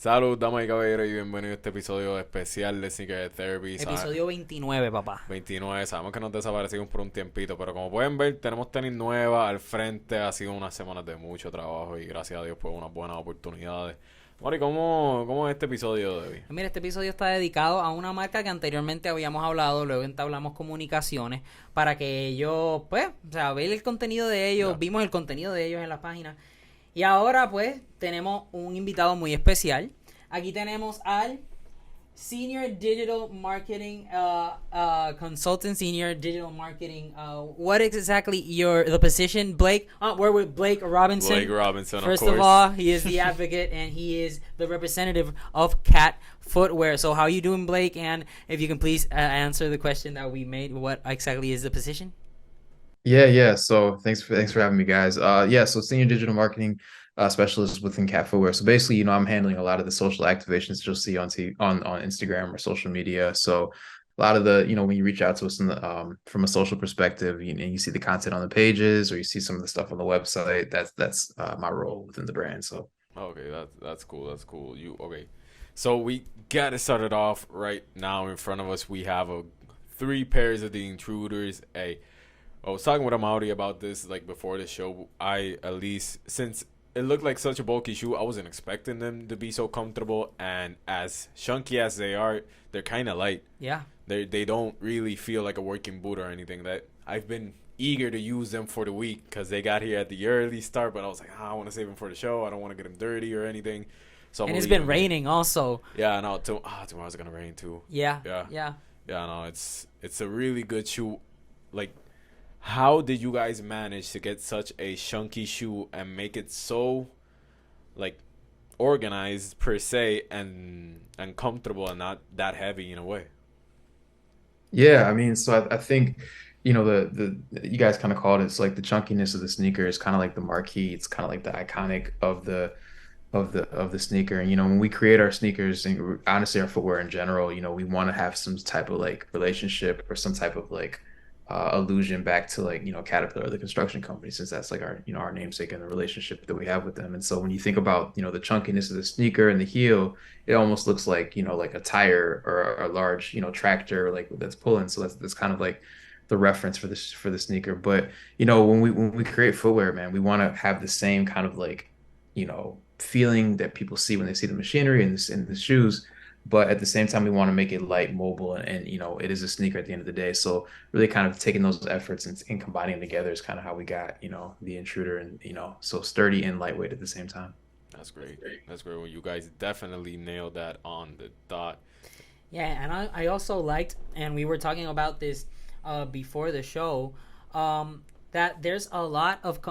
Salud, damas y caballeros, y bienvenido a este episodio especial de Sneaker Therapy. Episodio 29, papá. 29, sabemos que nos desaparecimos por un tiempito, pero como pueden ver, tenemos tenis nueva al frente. Ha sido unas semanas de mucho trabajo y gracias a Dios por unas buenas oportunidades. Mari, ¿cómo es este episodio de hoy? Mira, este episodio está dedicado a una marca que anteriormente habíamos hablado, luego entablamos comunicaciones para que ellos, pues, o sea, ver el contenido de ellos, Ya. vimos el contenido de ellos en la página. Y ahora, pues, tenemos un invitado muy especial. Aquí tenemos al Senior Digital Marketing Consultant, Senior Digital Marketing. What is exactly the position, Blake? We're with Blake Robinson. Blake Robinson, of First course. of all, he is the advocate and he is the representative of Cat Footwear. So, how are you doing, Blake? And if you can please answer the question that we made, what exactly is the position? Yeah. So thanks for having me, guys. So senior digital marketing specialist within Cat Footwear. So basically, I'm handling a lot of the social activations you'll see on Instagram or social media. So a lot of the, when you reach out to us from a social perspective, you see the content on the pages or you see some of the stuff on the website. That's my role within the brand. So Okay, that's cool. That's cool. Okay? So we got it started off right now. In front of us, we have three pairs of the Intruders. I was talking with Amaury about this like before the show. I at least since it looked like such a bulky shoe, I wasn't expecting them to be so comfortable. And as chunky as they are, they're kind of light. Yeah. They don't really feel like a working boot or anything. That I've been eager to use them for the week because they got here at the early start. But I was like, I want to save them for the show. I don't want to get them dirty or anything. So And it's been raining also. Yeah, no. Tomorrow's gonna rain too. Yeah. Yeah. Yeah. Yeah, no. It's a really good shoe. Like, how did you guys manage to get such a chunky shoe and make it so like organized per se and comfortable and not that heavy in a way? yeah, I mean, so I think, the you guys kind of called it, it's like the chunkiness of the sneaker is kind of like the marquee. It's kind of like the iconic of the sneaker. And when we create our sneakers and honestly our footwear in general, we want to have some type of like relationship or some type of like allusion back to like Caterpillar, the construction company, since that's like our namesake and the relationship that we have with them. And so when you think about the chunkiness of the sneaker and the heel, it almost looks like like a tire or a large tractor like that's pulling. So that's kind of like the reference for the sneaker. But when we create footwear, man, we want to have the same kind of like feeling that people see when they see the machinery and the shoes. But at the same time, we want to make it light, mobile, and it is a sneaker at the end of the day. So really kind of taking those efforts and combining them together is kind of how we got, the Intruder and, so sturdy and lightweight at the same time. That's great. That's great. Well, you guys definitely nailed that on the dot. Yeah, and I also liked, and we were talking about this before the show, that there's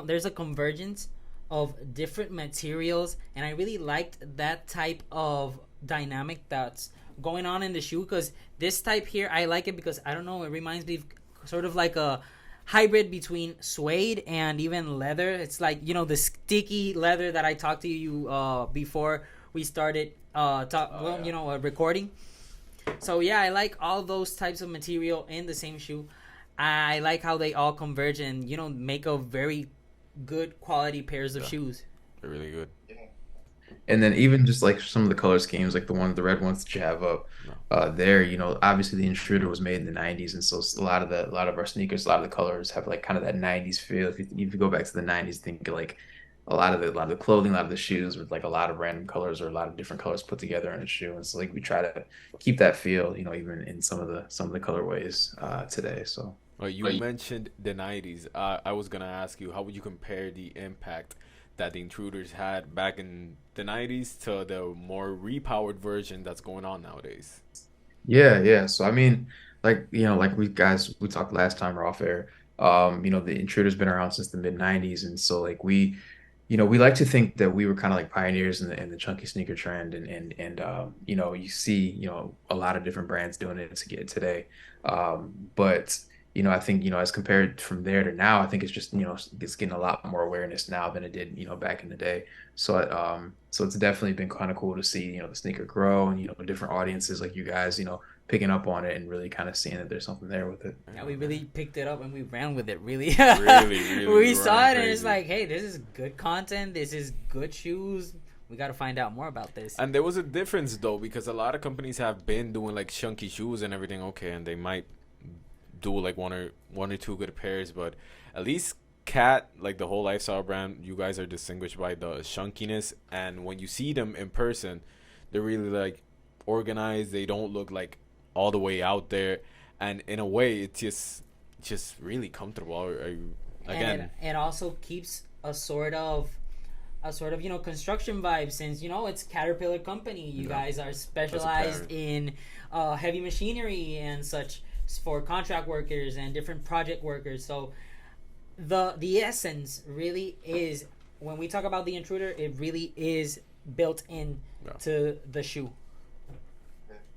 there's a convergence of different materials, and I really liked that type of dynamic that's going on in the shoe, because this type here, I like it because, I don't know, it reminds me of sort of like a hybrid between suede and even leather. It's like, the sticky leather that I talked to you before we started recording. So yeah, I like all those types of material in the same shoe. I like how they all converge and make a very good quality pairs of shoes. They're really good. And then even just like some of the color schemes, like the red ones that you have up there, obviously the Intruder was made in the 90s. And so a lot of our sneakers, a lot of the colors have like kind of that 90s feel. If you go back to the 90s, think like a lot of the clothing, a lot of the shoes with like a lot of random colors or a lot of different colors put together in a shoe. And so like we try to keep that feel, even in some of the colorways today. So Well, you mentioned the 90s. I was going to ask you, how would you compare the impact that the Intruders had back in the 90s to the more repowered version that's going on nowadays? yeah. So I mean, like we talked last time or off air. The Intruder's been around since the mid '90s, and so like we like to think that we were kind of like pioneers in the chunky sneaker trend, and you see a lot of different brands doing it to get today, but I think as compared from there to now, I think it's just it's getting a lot more awareness now than it did back in the day. So it's definitely been kind of cool to see the sneaker grow and different audiences like you guys picking up on it and really kind of seeing that there's something there with it. Yeah, we really picked it up and we ran with it. Really, really we saw it and crazy. it's like, hey, this is good content. This is good shoes. We got to find out more about this. And there was a difference though, because a lot of companies have been doing like chunky shoes and everything. Okay, and they might do like one or two good pairs, but at least Cat, like the whole lifestyle brand, you guys are distinguished by the chunkiness. And when you see them in person, they're really like organized. They don't look like all the way out there, and in a way, it's just really comfortable. And Again, it also keeps a sort of construction vibe, since it's Caterpillar company. You yeah, guys are that's specialized apparent. in heavy machinery and such for contract workers and different project workers. So the essence really is, when we talk about the intruder, it really is built in Yeah, to the shoe.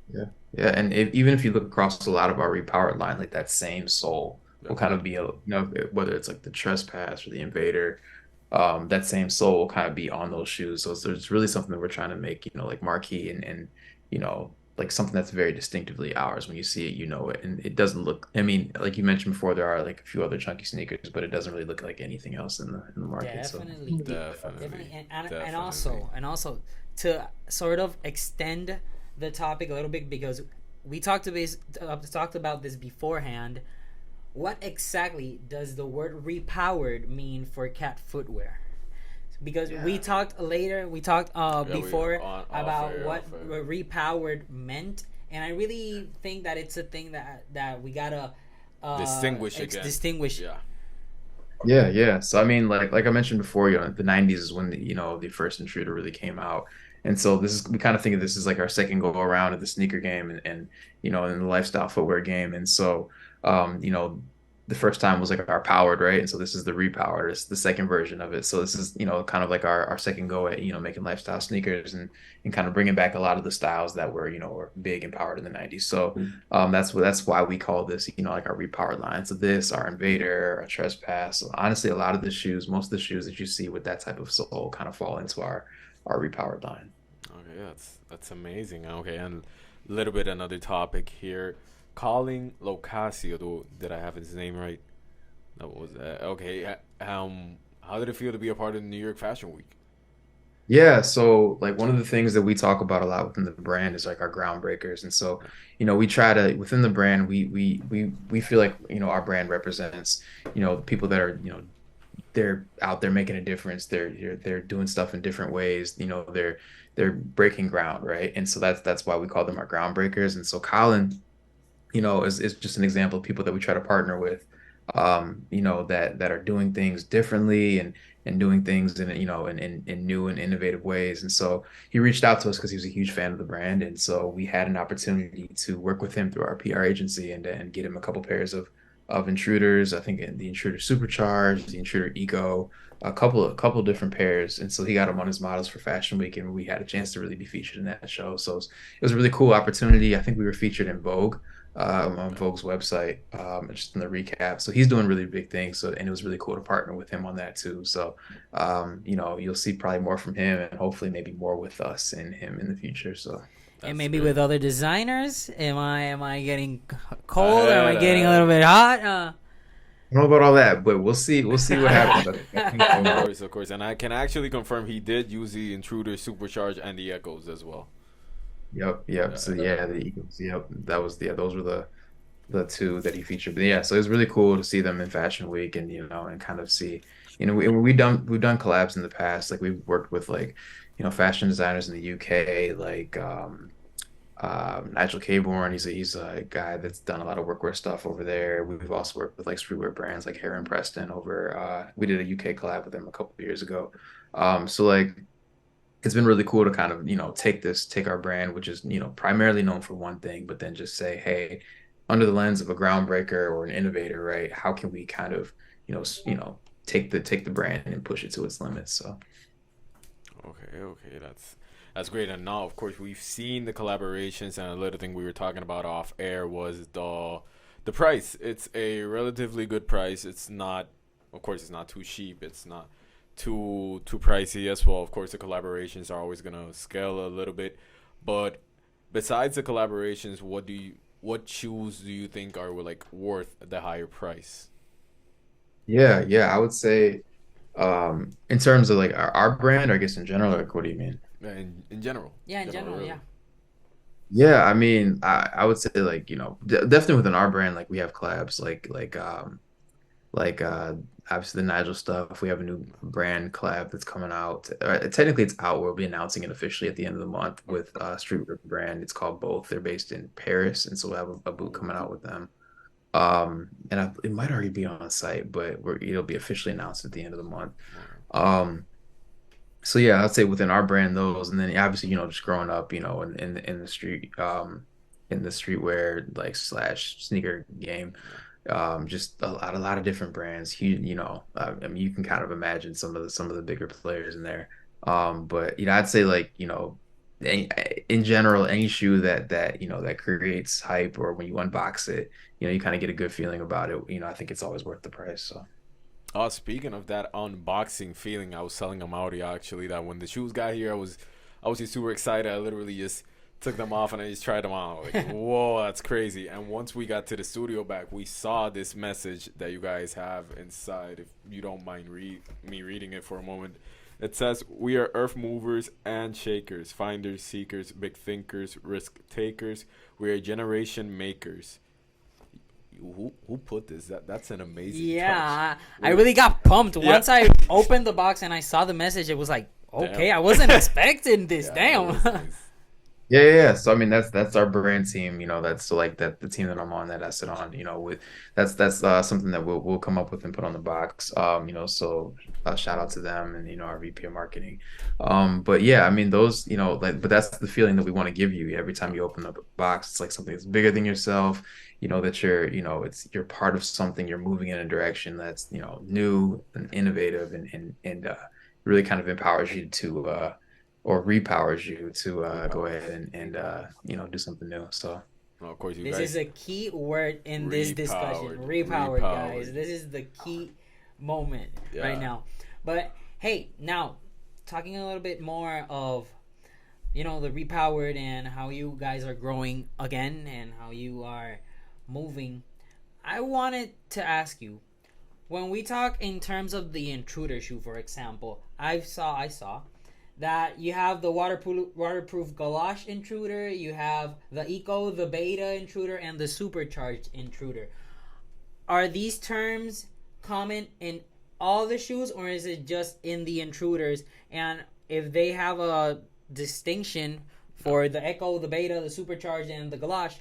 Yeah, yeah, and even if you look across a lot of our repowered line, like that same sole yeah. will kind of be whether it's like the trespass or the invader, that same sole will kind of be on those shoes. So there's really something that we're trying to make, like marquee and like something that's very distinctively ours. When you see it, you know it, and it doesn't look. I mean, like you mentioned before, there are like a few other chunky sneakers, but it doesn't really look like anything else in the market. So Definitely, Definitely, definitely, and definitely. also to sort of extend the topic a little bit, because we talked about this beforehand. What exactly does the word repowered mean for cat footwear? Because we yeah, talked later, we talked Yeah, we before on off about air, what off air. repowered meant, and I really think that it's a thing that we gotta Distinguish again. distinguish. Yeah, yeah, yeah. So I mean, like I mentioned before, the '90s is when the first intruder really came out, and so this is we kind of think of this as like our second go around of the sneaker game and in the lifestyle footwear game, and so the first time was like our powered, right? And so this is the repowered, it's the second version of it. So this is kind of like our second go at making lifestyle sneakers and kind of bringing back a lot of the styles that were big and powered in the '90s. So that's why we call this, like our repowered line. So this, our Invader, our Trespass. So honestly, a lot of the shoes, most of the shoes that you see with that type of sole kind of fall into our repowered line. okay, that's amazing. Okay, and a little bit another topic here. Calling Locasio, did I have his name right? That was okay. How did it feel to be a part of the New York Fashion Week? Yeah, so like one of the things that we talk about a lot within the brand is like our groundbreakers. And so, we try to within the brand, we feel like, our brand represents, people that are, they're out there making a difference. They're doing stuff in different ways. They're breaking ground, right? And so that's why we call them our groundbreakers. And so Colin, is just an example of people that we try to partner with, that are doing things differently and doing things in new and innovative ways. And so he reached out to us because he was a huge fan of the brand, and so we had an opportunity to work with him through our PR agency and get him a couple pairs of intruders. I think the intruder supercharged, the intruder eco, a couple different pairs, and so he got them on his models for Fashion Week, and we had a chance to really be featured in that show. So it was a really cool opportunity. I think we were featured in Vogue, on Yeah. Vogue's website, just in the recap. So he's doing really big things. So and it was really cool to partner with him on that too. So you'll see probably more from him and hopefully maybe more with us and him in the future. So And That's maybe great. with other designers. Am I getting cold, or am I Ahead, getting a ahead. little bit hot? I don't know about all that, but we'll see. We'll see what happens. I think Of course, of course, and I can actually confirm he did use the Intruder Supercharge and the Echoes as well. Yep, yep. So Uh, yeah, the Eagles. Yep, those were the two that he featured. But yeah, so it was really cool to see them in Fashion Week and and kind of see, we've done collabs in the past. Like we've worked with like, fashion designers in the UK, like Nigel Caborn. He's a guy that's done a lot of workwear stuff over there. We've also worked with like streetwear brands like Heron Preston over. We did a UK collab with them a couple of years ago. So like it's been really cool to kind of take our brand, which is primarily known for one thing, but then just say, hey, under the lens of a groundbreaker or an innovator, right? How can we kind of take the brand and push it to its limits? So okay, okay, that's great. And now, of course, we've seen the collaborations, and a little thing we were talking about off air was the price. It's a relatively good price. It's not, of course, it's not too cheap. It's not too pricey as well. Of course, the collaborations are always gonna scale a little bit, but besides the collaborations, what shoes do you think are like worth the higher price? yeah, yeah, I would say in terms of like our brand, or I guess in general, like what do you mean? in general. Yeah, in general, Really. yeah. Yeah, I mean, I would say like, definitely within our brand, like we have collabs like obviously the Nigel stuff. We have a new brand collab that's coming out. Technically it's out. We'll be announcing it officially at the end of the month with Street Rip brand. It's called Both. They're based in Paris, and so we'll have a boot coming out with them. And it might already be on site, but it'll be officially announced at the end of the month. Um, so yeah, I'd say within our brand those, and then obviously just growing up, in the street, in the streetwear like slash sneaker game, just a lot of different brands. I mean, you can kind of imagine some of the bigger players in there. But I'd say like any, in general, any shoe that creates hype, or when you unbox it, you kind of get a good feeling about it. I think it's always worth the price. So. Speaking of that unboxing feeling, I was telling Amaury actually that when the shoes got here, I was just super excited. I literally just took them off and I just tried them on. Like, whoa, that's crazy. And once we got to the studio back, we saw this message that you guys have inside. If you don't mind me reading it for a moment, it says, "We are earth movers and shakers, finders, seekers, big thinkers, risk takers. We are generation makers." Who put this? That's an amazing touch. Yeah, I really got pumped Yeah. once I opened the box and I saw the message. It was like, okay, Damn. I wasn't expecting this. Yeah, that Damn. was nice. Yeah. So I mean, that's our brand team. That's so like that the team that I'm on, that I sit on. With that's something that we'll come up with and put on the box. So shout out to them and our VP of marketing. But yeah, I mean those, but that's the feeling that we want to give you every time you open up a box. It's like something that's bigger than yourself. That you're part of something. You're moving in a direction that's new and innovative, and really kind of empowers you to or repowers you to go ahead and do something new. So Well, of course, you This is guys a key word in this discussion. repowered, Repowered, guys. repowered. This is the key moment right Yeah. now. But hey, now talking a little bit more of the repowered and how you guys are growing again and how you are moving. I wanted to ask you, when we talk in terms of the intruder shoe, for example, I saw that you have the waterproof galosh intruder, you have the eco, the beta intruder, and the supercharged intruder. Are these terms common in all the shoes, or is it just in the intruders? And if they have a distinction for the echo, the beta, the supercharged, and the galosh,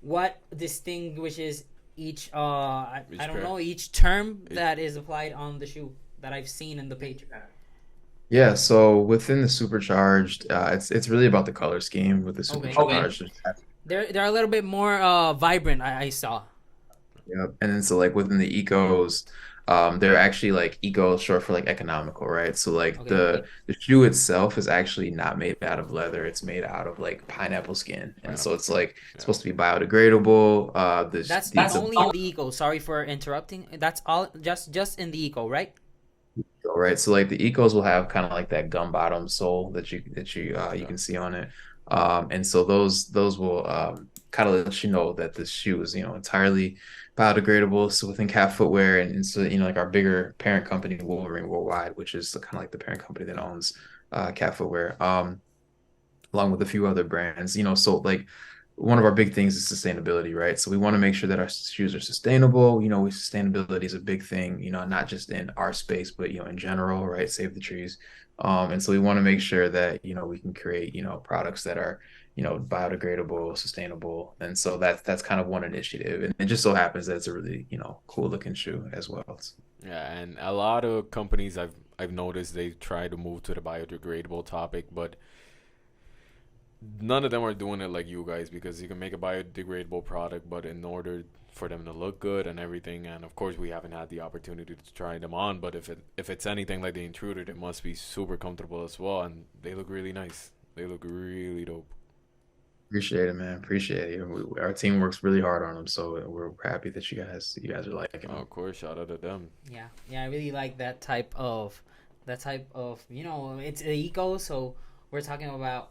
what distinguishes each I don't pair. know, each term that is applied on the shoe that I've seen in the page? yeah, so within the supercharged, it's really about the color scheme with the Okay. supercharged. They're a little bit more vibrant. I saw. Yep. And then so like within the ecos, they're actually like eco short for like economical, right? So like Okay. the shoe itself is actually not made out of leather. It's made out of like pineapple skin. And so Pineapple. it's like it's Yeah. supposed to be biodegradable. That's The only in the eco. Sorry for interrupting. That's all just in the eco, right? right? So like the ecos will have kind of like that gum bottom sole you Yeah. can see on it. And so those will kind of let you know that this shoe is entirely biodegradable. So within Cat Footwear, and so like our bigger parent company, Wolverine Worldwide, which is kind of like the parent company that owns Cat Footwear, along with a few other brands. So like one of our big things is sustainability, right? So we want to make sure that our shoes are sustainable. Sustainability is a big thing, not just in our space, but in general, right? Save the trees. And so we want to make sure that we can create products that are biodegradable, sustainable. And so that's kind of one initiative. And it just so happens that it's a really cool looking shoe as well. Yeah, and a lot of companies I've noticed they try to move to the biodegradable topic, but none of them are doing it like you guys, because you can make a biodegradable product, but in order for them to look good and everything, and of course we haven't had the opportunity to try them on, but if it's anything like the intruder, it must be super comfortable as well, and they look really nice. They look really dope. Appreciate it, man. Appreciate it. Our team works really hard on them, so we're happy that you guys are liking Oh, them. of course, shout out to them. Yeah, yeah, I really like that type of it's eco, so we're talking about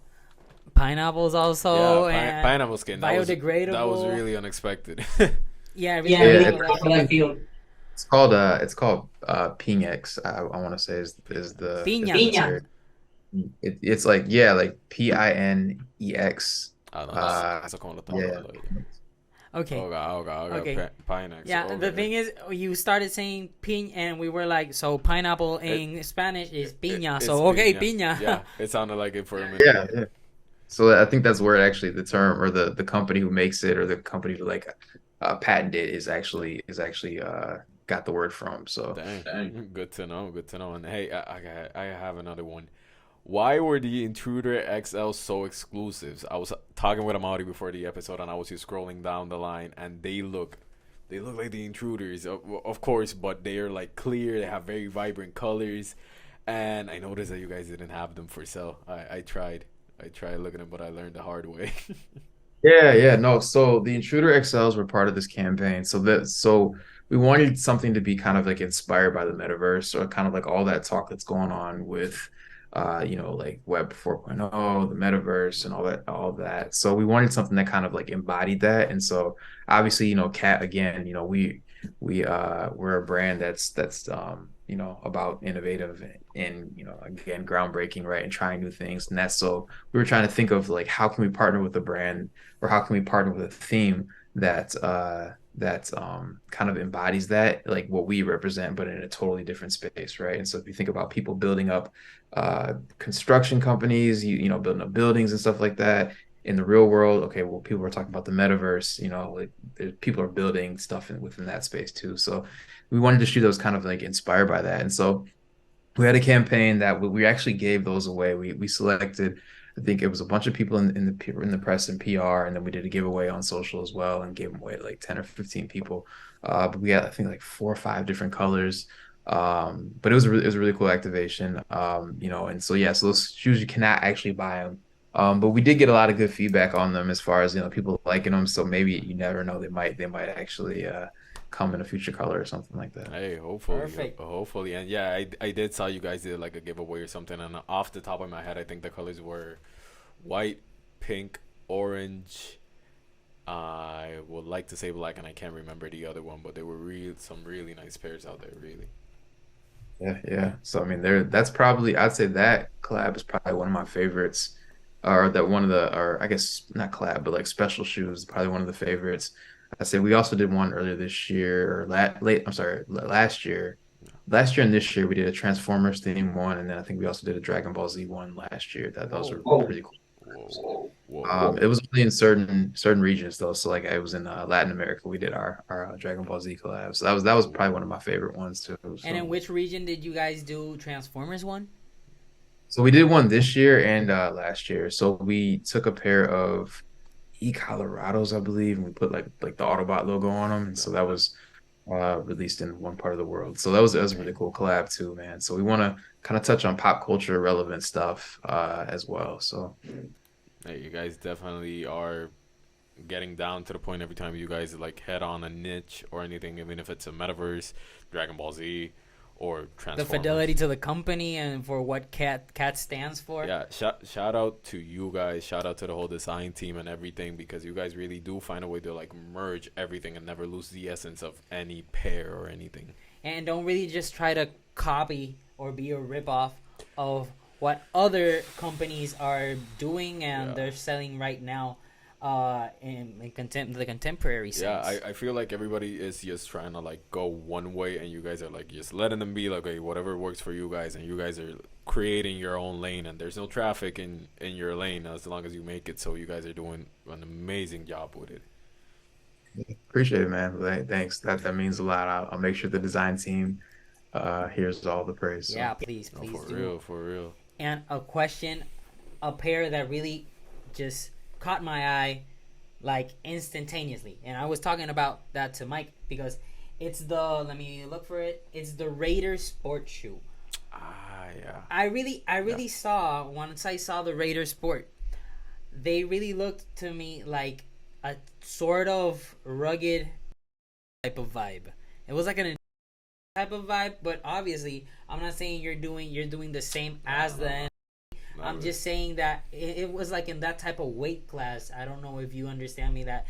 pineapples also Yeah, and pineapple skin. That was biodegradable. really unexpected. Yeah, I really Yeah, like it's that feeling. it's called Ping X. I want to say is the Piña. material. It's like, yeah, like Pinex. I don't know. Uh, Eso como lo tengo que yeah. verlo. Okay. Okay. Okay. Pinex. Yeah, the Okay. thing is, you started saying pin, and we were like, so pineapple It, in Spanish is piña. it's So okay, piña. piña. Yeah, it sounded like it for a minute. Yeah, yeah. So I think that's where actually the term, or the company who makes it, or the company who like patented it is actually got the word from. So Dang. Good to know. Good to know. And hey, I have another one. Why were the Intruder XL so exclusives? I was talking with Amaury before the episode, and I was just scrolling down the line, and they look like the Intruders, of course, but they are like clear. They have very vibrant colors, and I noticed that you guys didn't have them for sale. I tried looking at them, but I learned the hard way. yeah, yeah, no. So the Intruder XLs were part of this campaign. So we wanted something to be kind of like inspired by the metaverse, or kind of like all that talk that's going on with like Web 4.0, the metaverse and all that. So we wanted something that kind of like embodied that. And so obviously, Cat again, we're a brand that's about innovative and again groundbreaking, right? And trying new things. And that's so we were trying to think of like how can we partner with a brand, or how can we partner with a theme that kind of embodies that, like what we represent, but in a totally different space, right? And so if you think about people building up construction companies, building up buildings and stuff like that in the real world, okay, well, people are talking about the metaverse, like people are building stuff within that space too. So we wanted to shoot those kind of like inspired by that. And so we had a campaign that we actually gave those away. We selected, I think it was a bunch of people in the press and PR, and then we did a giveaway on social as well and gave them away to like 10 or 15 people. But we had, I think, like 4 or 5 different colors. But it was a really cool activation. And so yeah, so those shoes you cannot actually buy them. But we did get a lot of good feedback on them as far as people liking them. So maybe you never know, they might actually come in a future color or something like that. Hey, hopefully, Perfect. hopefully, and yeah, I did saw you guys did like a giveaway or something, and off the top of my head, I think the colors were white, pink, orange. I would like to say black, and I can't remember the other one, but there were some really nice pairs out there, really. Yeah, yeah. So I mean, that's probably, I'd say that collab is probably one of my favorites, or that one of the, or I guess not collab, but like special shoes, probably one of the favorites. I say we also did one earlier this year, or I'm sorry, last year. Last year and this year we did a Transformers theme one, and then I think we also did a Dragon Ball Z one last year. That those Whoa. were pretty cool. Whoa, whoa. It was only in certain regions though. So like I was in Latin America. We did our Dragon Ball Z collab. So that was probably one of my favorite ones too. And in So which region did you guys do Transformers one? So we did one this year and last year. So we took a pair of Colorados, I believe, and we put like the Autobot logo on them, and so that was released in one part of the world. So that was a really cool collab too, man. So we want to kind of touch on pop culture relevant stuff as well. So Hey, you guys definitely are getting down to the point every time you guys like head on a niche or anything, even if it's a metaverse, Dragon Ball Z, or The Transformers. fidelity to the company and for what cat stands for. Yeah, shout out to you guys. Shout out to the whole design team and everything, because you guys really do find a way to like merge everything and never lose the essence of any pair or anything. And don't really just try to copy or be a ripoff of what other companies are doing and Yeah. they're selling right now the contemporary Yeah, sense. I feel like everybody is just trying to like go one way, and you guys are like just letting them be like, hey, whatever works for you guys, and you guys are creating your own lane, and there's no traffic in your lane as long as you make it. So you guys are doing an amazing job with it. appreciate it, man. Thanks. That means a lot. I'll make sure the design team hears all the praise. Yeah, So please, No, please for do. real, for real. And a question, a pair that really just caught my eye like instantaneously. And I was talking about that to Mike because it's let me look for it. It's the Raider Sport shoe. Ah, yeah. I really saw once I saw the Raider Sport, they really looked to me like a sort of rugged type of vibe. It was like an type of vibe, but obviously I'm not saying you're doing the same as the. Not I'm really. just saying that it was like in that type of weight class. I don't know if you understand me. That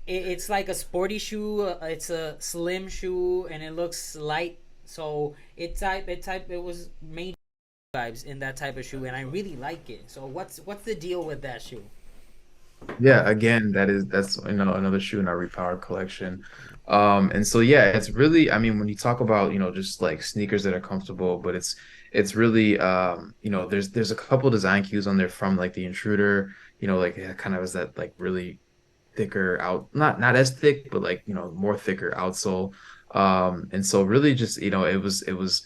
it's like a sporty shoe. It's a slim shoe, and it looks light. So it was made vibes in that type of shoe, and I really like it. So what's the deal with that shoe? Yeah, again, that's another shoe in our repowered collection. And so yeah, it's really, I mean, when you talk about, just like sneakers that are comfortable, but it's really there's a couple design cues on there from like the Intruder, like it kind of has that like really thicker out, not as thick, but like, more thicker outsole. And so really just, it was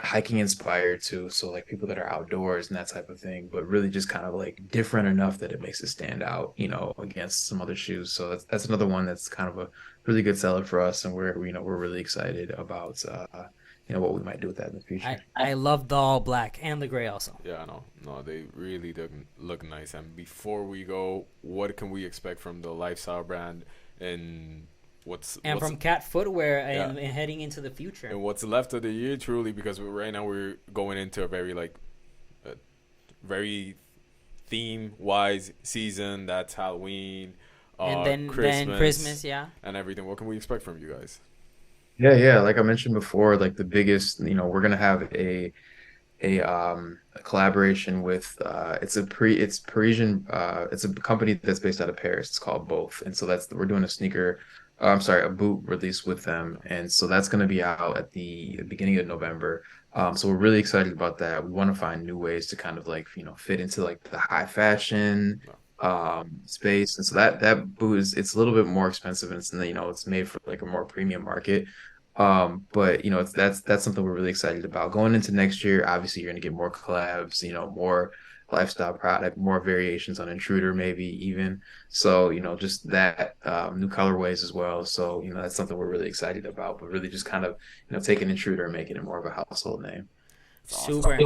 hiking inspired too. So like people that are outdoors and that type of thing, but really just kind of like different enough that it makes it stand out, against some other shoes. So that's another one that's kind of a really good seller for us, and we're really excited about what we might do with that in the I future. I love the all black and the gray also. Yeah, no, they really look nice. And before we go, what can we expect from the lifestyle brand, and And what's from Cat Footwear yeah, and heading into the future. and what's left of the year truly? Because right now we're going into a very like a very theme wise season. That's Halloween, And then Christmas, Christmas, yeah. and everything. What can we expect from you guys? Yeah, like I mentioned before, like the biggest, we're gonna have a collaboration with it's Parisian, it's a company that's based out of Paris. It's called Both. And so that's, we're doing a sneaker, I'm sorry, a boot release with them. And so that's going to be out at the beginning of November. So we're really excited about that. We want to find new ways to kind of like, fit into like the high fashion No, space. And so that boot it's a little bit more expensive, and it's made for like a more premium market. But that's something we're really excited about. Going into next year, obviously you're gonna get more collabs, more lifestyle product, more variations on Intruder, maybe even. So, just that new colorways as well. So, that's something we're really excited about, but really just kind of, taking Intruder and making it more of a household name. it's awesome. Super.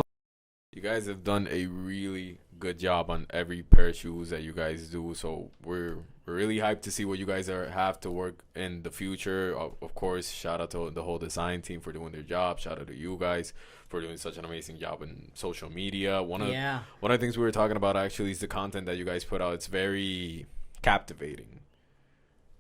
You guys have done a really good job on every pair of shoes that you guys do. So we're really hyped to see what you guys have to work in the future. Of course, shout out to the whole design team for doing their job. Shout out to you guys for doing such an amazing job in social media. Yeah. One of the things we were talking about actually is the content that you guys put out. It's very captivating.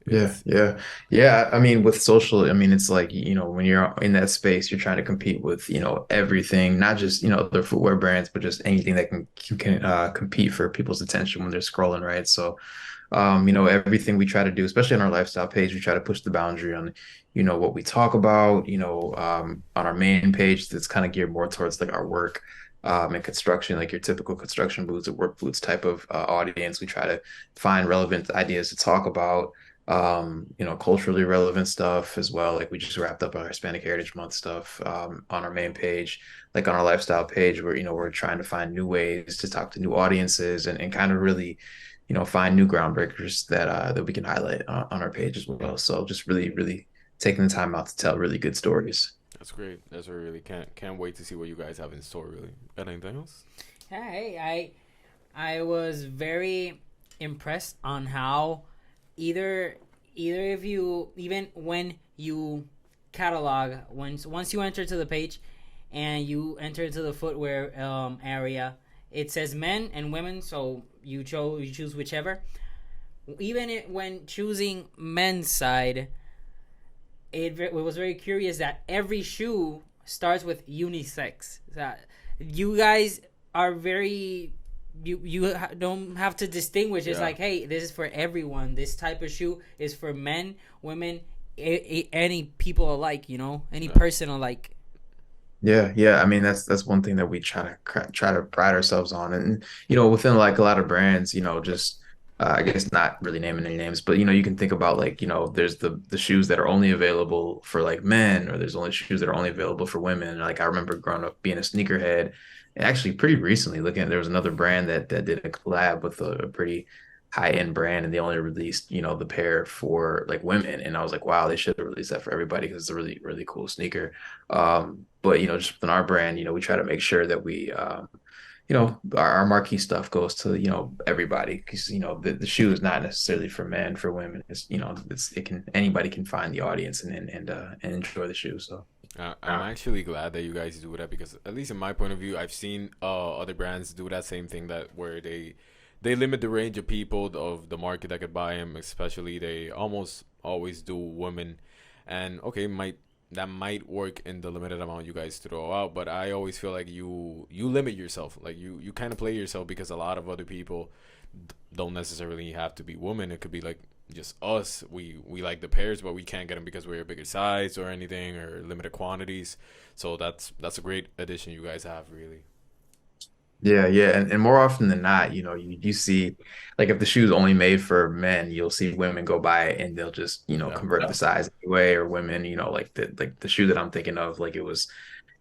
Yeah, It's yeah, yeah. I mean, with social, I mean, it's like, when you're in that space, you're trying to compete with, everything, not just, other footwear brands, but just anything that can compete for people's attention when they're scrolling, right? So, everything we try to do, especially on our lifestyle page, we try to push the boundary on, what we talk about, on our main page that's kind of geared more towards like our work. And construction, like your typical construction boots or work boots type of audience. We try to find relevant ideas to talk about, culturally relevant stuff as well. Like we just wrapped up our Hispanic Heritage Month stuff on our main page, like on our lifestyle page, where we're trying to find new ways to talk to new audiences, and kind of really, find new groundbreakers that we can highlight on our page as well. So just really, really taking the time out to tell really good stories. that's great. That's really can't wait to see what you guys have in store. Really, got anything else? Hey, I was very impressed on how either of you, even when you catalog, once you enter to the page and you enter to the footwear area, it says men and women, so you choose whichever. Even when choosing men's side, it was very curious that every shoe starts with unisex. That you guys are very, don't have to distinguish. It's Yeah. like, hey, this is for everyone. This type of shoe is for men, women, any people alike. Any Yeah. person alike. Yeah, yeah. I mean, that's one thing that we try to pride ourselves on, and within like a lot of brands, just I guess not really naming any names, but you can think about like there's the shoes that are only available for like men, or there's only shoes that are only available for women. Like I remember growing up being a sneakerhead, and actually pretty recently looking at there was another brand that did a collab with a pretty high end brand, and they only released the pair for like women, and I was like, wow, they should have released that for everybody because it's a really really cool sneaker. But just within our brand, we try to make sure that we our marquee stuff goes to everybody, because the shoe is not necessarily for men, for women. It's anybody can find the audience and enjoy the shoe. So I'm actually glad that you guys do that, because at least in my point of view, I've seen other brands do that same thing, that where they limit the range of people of the market that could buy them. Especially they almost always do women, and okay, might that might work in the limited amount you guys throw out, but I always feel like you limit yourself. Like you kind of play yourself because a lot of other people don't necessarily have to be women. It could be like just us. We like the pairs, but we can't get them because we're a bigger size or anything or limited quantities. So that's a great addition you guys have, really. Yeah, yeah, and more often than not, you see, like if the shoe's only made for men, you'll see women go by it and they'll just, Yeah, convert the size anyway, or women, like the shoe that I'm thinking of, like it was,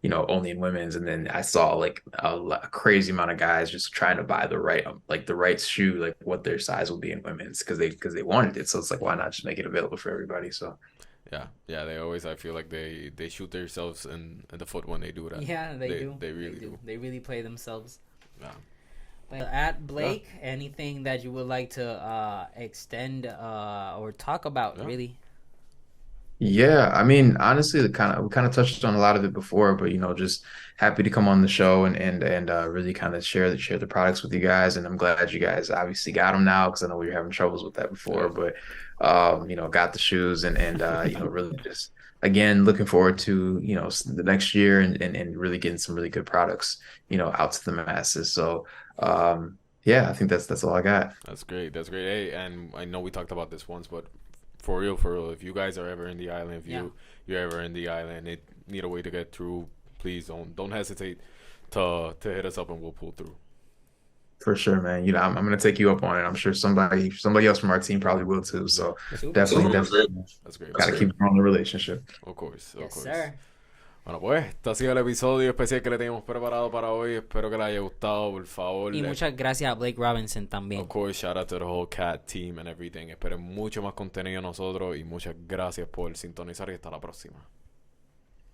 only in women's, and then I saw like a crazy amount of guys just trying to buy the right shoe, like what their size would be in women's, because they wanted it. So it's like, why not just make it available for everybody? So yeah, yeah. They always, I feel like they shoot themselves in the foot when they do that. Yeah, they do. They really do. They really play themselves. Yeah. But at Blake, anything that you would like to extend or talk about, Yeah. really? yeah, I mean, honestly, we kind of touched on a lot of it before, but just happy to come on the show and really kind of share the products with you guys. And I'm glad you guys obviously got them now, because I know we were having troubles with that before, Yeah. but got the shoes, and really just again looking forward to the next year, and really getting some really good products out to the masses. So yeah, I think that's all I got. That's great. That's great. Hey, and I know we talked about this once, but for real, if you guys are ever in the island, if you're ever in the island, it need a way to get through, please don't hesitate to hit us up and we'll pull through. For sure, man. I'm gonna take you up on it. I'm sure somebody else from our team probably will too. So Super. definitely That's great. gotta keep growing the relationship. Of course, of Yes, course. sir. Bueno, pues, este ha sido el episodio especial que le teníamos preparado para hoy. Espero que le haya gustado, por favor. Y muchas gracias a Blake Robinson también. Of course, shout out to the whole cat team and everything. Esperen mucho más contenido de nosotros y muchas gracias por sintonizar y hasta la próxima.